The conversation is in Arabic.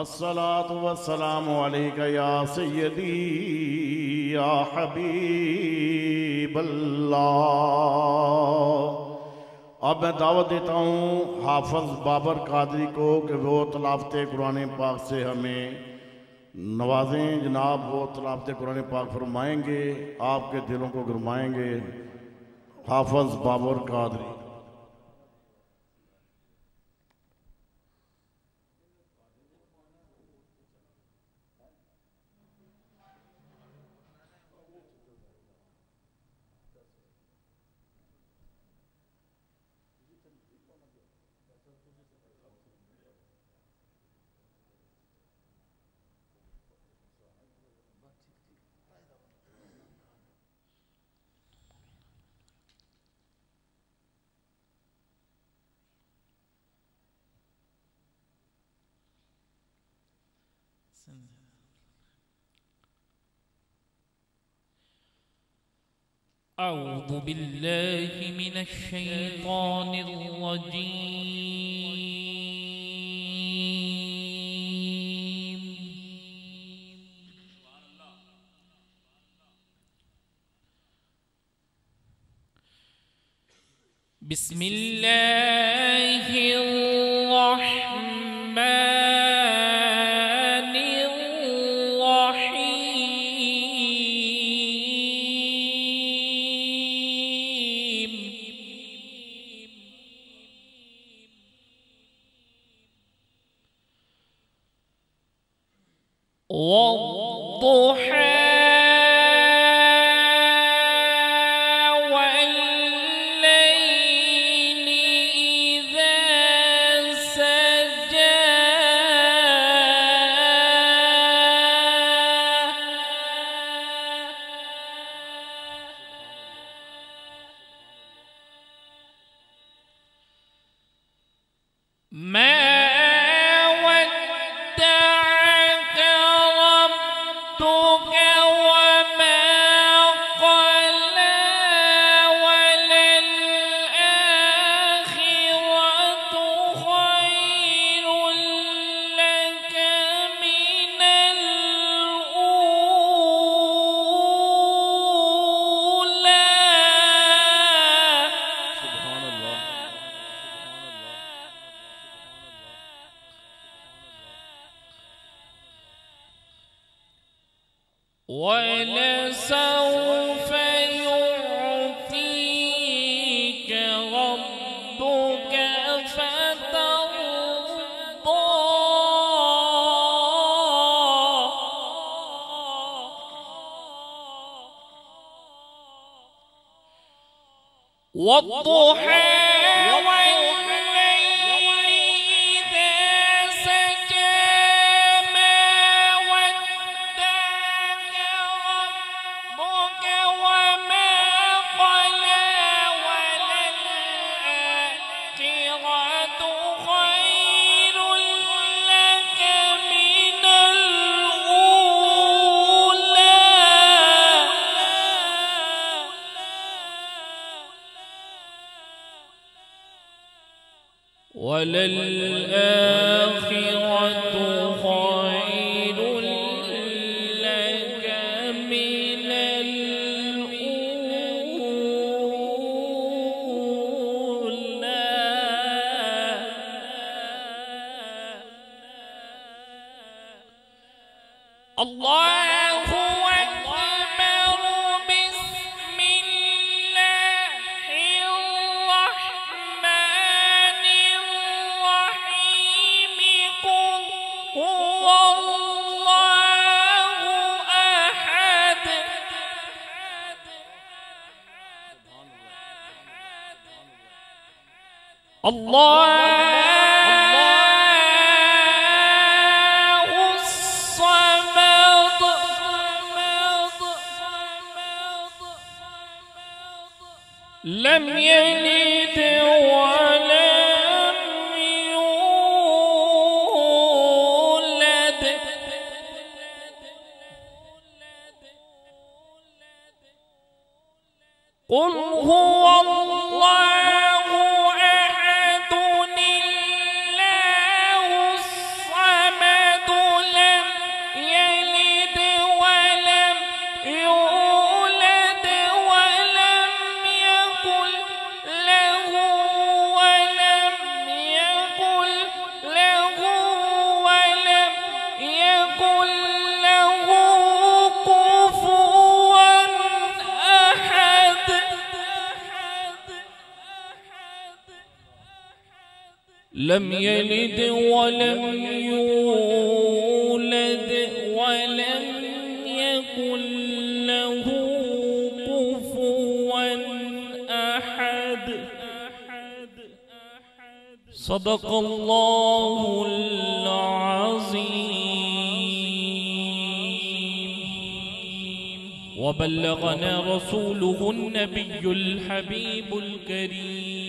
अस्सलातु वस्सलामु अलैका या सय्यदी या हबीबल्लाह। अब मैं दावत देता हूँ हाफिज़ बाबर कादरी को कि वो तलावत कुरान पाक से हमें नवाजें। जनाब वो तलावत कुरान पाक फरमाएंगे, आपके दिलों को गरमाएंगे। हाफिज़ बाबर कादरी। أعوذ بالله من الشيطان الرجيم. بسم الله الرحمن الرحيم. والضحى ولسوف يعطيك ربك فترضى. والضحى وللآخرة خير لك من الأولى. الله الله الصمد لم يلد ولم يولد قل هو الله أحد الله لم يلد ولم يولد ولم يكن له كفوا أحد. صدق الله العظيم وبلغنا رسوله النبي الحبيب الكريم.